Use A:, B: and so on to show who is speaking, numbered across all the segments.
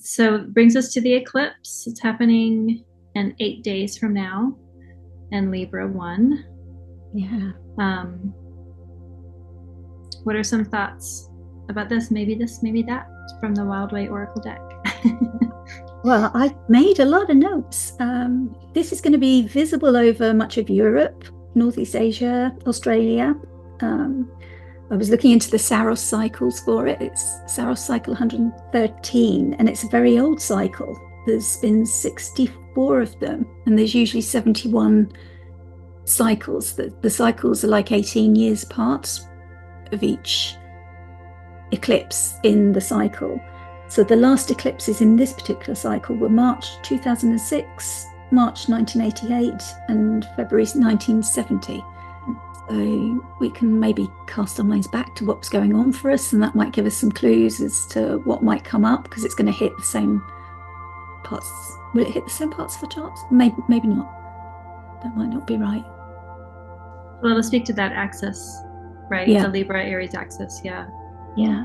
A: So it brings us to the eclipse. It's happening in 8 days from now in Libra 1.
B: Yeah.
A: What are some thoughts about this, maybe that, from the Wild Way Oracle deck?
B: Well, I made a lot of notes. This is going to be visible over much of Europe, Northeast Asia, Australia. I was looking into the Saros cycles for it. It's Saros cycle 113, and it's a very old cycle. There's been 64 of them, and there's usually 71 cycles. The cycles are like 18 years apart of each eclipse in the cycle. So the last eclipses in this particular cycle were March 2006, March 1988, and February 1970. So we can maybe cast our minds back to what was going on for us, and that might give us some clues as to what might come up, because it's going to hit the same parts. Will it hit the same parts of the charts? Maybe not. That might not be right.
A: Well, let's speak to that axis, right?
B: Yeah.
A: The Libra Aries axis, yeah.
B: Yeah.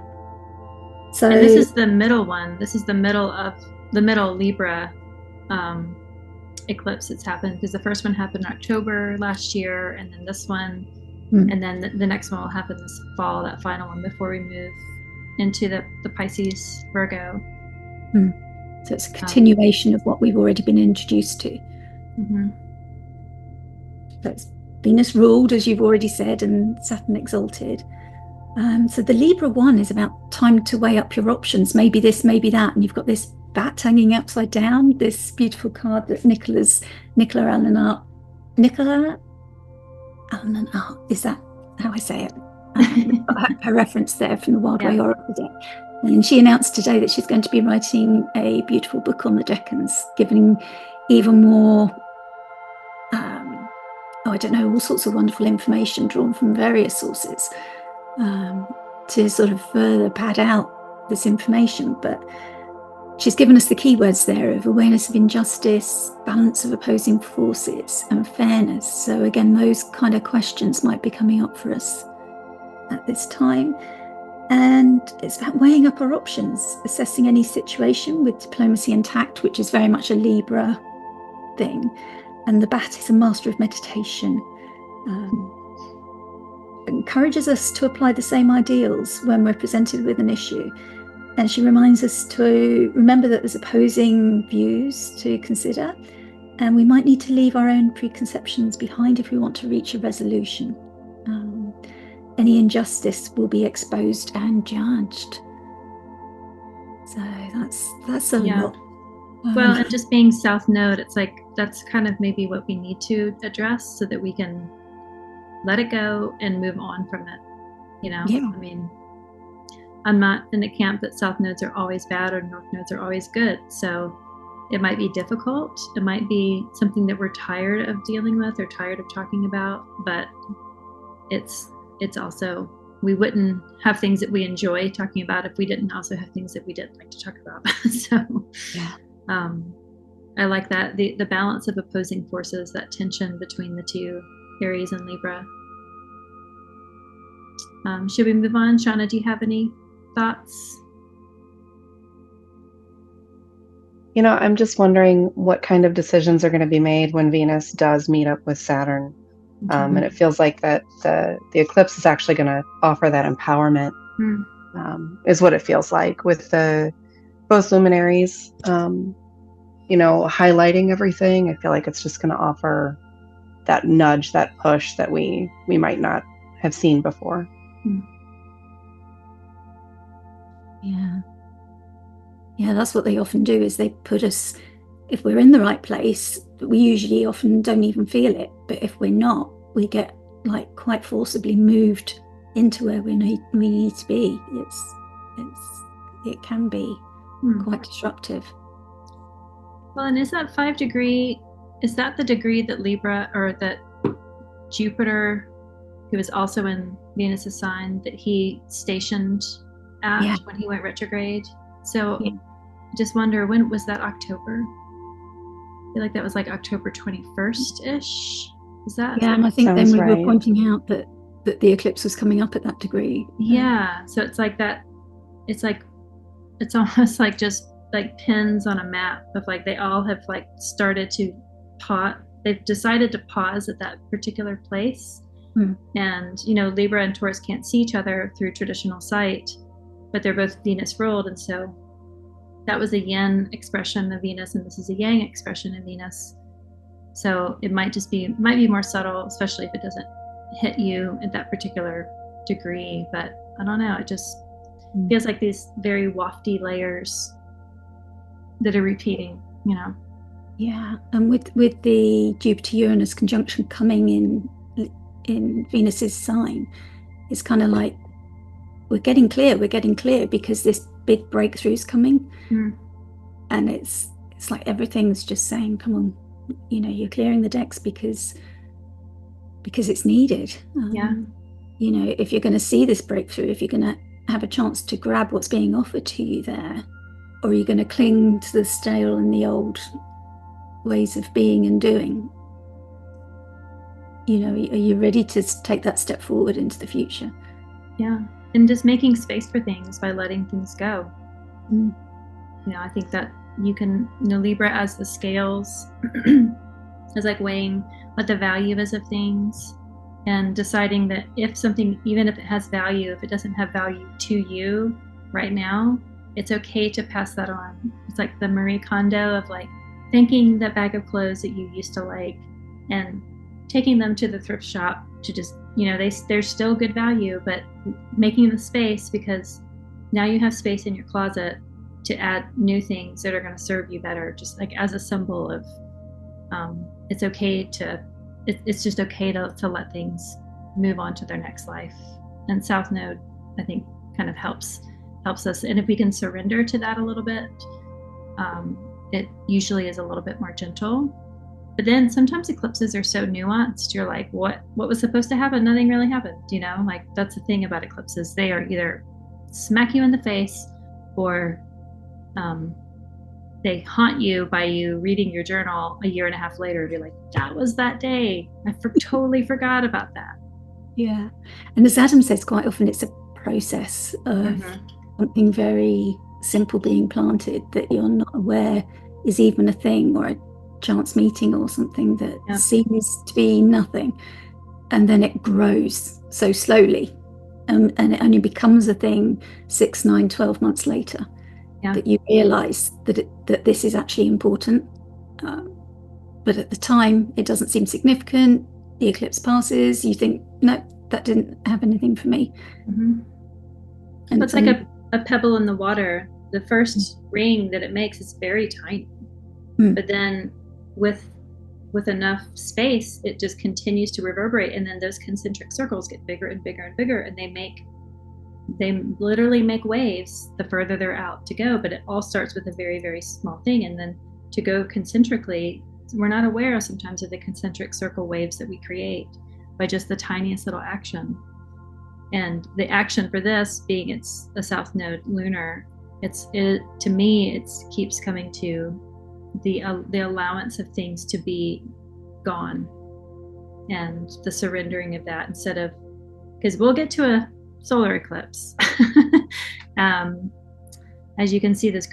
B: So
A: and this is the middle one. This is the middle Libra eclipse that's happened, because the first one happened in October last year, and then this one, and then the next one will happen this fall, that final one, before we move into the Pisces Virgo.
B: So it's a continuation of what we've already been introduced to. So it's Venus ruled, as you've already said, and Saturn exalted. So the Libra 1 is about time to weigh up your options. Maybe this, maybe that. And you've got this bat hanging upside down, this beautiful card that Nicola Allen is that how I say it? Her reference there from the Wild Way Oracle deck. And she announced today that she's going to be writing a beautiful book on the decans, giving even more, all sorts of wonderful information drawn from various sources to sort of further pad out this information. But she's given us the keywords there of awareness of injustice, balance of opposing forces, and fairness. So again, those kind of questions might be coming up for us at this time. And it's about weighing up our options, assessing any situation with diplomacy and tact, which is very much a Libra thing. And the bat is a master of meditation. Encourages us to apply the same ideals when we're presented with an issue. And she reminds us to remember that there's opposing views to consider, and we might need to leave our own preconceptions behind if we want to reach a resolution. Any injustice will be exposed and judged. So that's a lot.
A: Well, and just being South Node, it's like that's kind of maybe what we need to address so that we can let it go and move on from it. I mean, I'm not in the camp that South Nodes are always bad or North Nodes are always good. So it might be difficult. It might be something that we're tired of dealing with or tired of talking about, but it's also, we wouldn't have things that we enjoy talking about if we didn't also have things that we didn't like to talk about. So I like that, the balance of opposing forces, that tension between the two, Aries and Libra. Should we move on? Shauna, do you have any thoughts?
C: I'm just wondering what kind of decisions are going to be made when Venus does meet up with Saturn. And it feels like that the eclipse is actually going to offer that empowerment, is what it feels like, with both luminaries, highlighting everything. I feel like it's just going to offer that nudge, that push that we might not have seen before.
B: Yeah, that's what they often do, is they put us, if we're in the right place, we usually often don't even feel it. But if we're not, we get like quite forcibly moved into where we need to be. It can be quite disruptive.
A: Well, and is that 5 degree, is that the degree that Libra, or that Jupiter, who was also in Venus's sign, that he stationed at when he went retrograde? So just wonder, when was that? October? I feel like that was like October 21st-ish. Is that?
B: Yeah, and I think then we were pointing out that the eclipse was coming up at that degree.
A: Yeah, so it's like that, it's almost like just like pins on a map of like they all have like started to they've decided to pause at that particular place. And Libra and Taurus can't see each other through traditional sight, but they're both Venus ruled, and so that was a yin expression of Venus, and this is a yang expression of Venus. So it might be more subtle, especially if it doesn't hit you at that particular degree. But I don't know, it just feels like these very wafty layers that are repeating,
B: Yeah, and with the Jupiter-Uranus conjunction coming in Venus's sign, it's kind of like we're getting clear because this big breakthrough is coming. And it's like everything's just saying, come on, you're clearing the decks because it's needed. If you're going to see this breakthrough, if you're going to have a chance to grab what's being offered to you there, or are you going to cling to the stale and the old ways of being and doing? Are you ready to take that step forward into the future?
A: Yeah, and just making space for things by letting things go. I think that you can, Libra as the scales is like weighing what the value is of things and deciding that if something, even if it has value, if it doesn't have value to you right now, it's okay to pass that on. It's like the Marie Kondo of like thanking that bag of clothes that you used to like and taking them to the thrift shop to just, they're still good value, but making the space because now you have space in your closet to add new things that are going to serve you better, just like as a symbol of it's just okay to let things move on to their next life. And South Node, I think, kind of helps us. And if we can surrender to that a little bit, it usually is a little bit more gentle. But then sometimes eclipses are so nuanced. You're like, what was supposed to happen? Nothing really happened. Like that's the thing about eclipses. They are either smack you in the face or they haunt you by you reading your journal a year and a half later. You're like, that was that day. I totally forgot about that.
B: Yeah. And as Adam says, quite often it's a process of something very simple being planted that you're not aware is even a thing, or a chance meeting or something that seems to be nothing. And then it grows so slowly. And it only becomes a thing 6, 9, 12 months later. That you realize that this is actually important, but at the time it doesn't seem significant. The eclipse passes, you think, no, that didn't have anything for me.
A: And it's like a pebble in the water. The first ring that it makes is very tiny, but then with enough space it just continues to reverberate, and then those concentric circles get bigger and bigger and bigger, and they literally make waves the further they're out to go. But it all starts with a very, very small thing, and then to go concentrically, we're not aware sometimes of the concentric circle waves that we create by just the tiniest little action. And the action for this being it's a South Node lunar, to me it keeps coming to the allowance of things to be gone and the surrendering of that, instead of, because we'll get to a solar eclipse. As you can see, this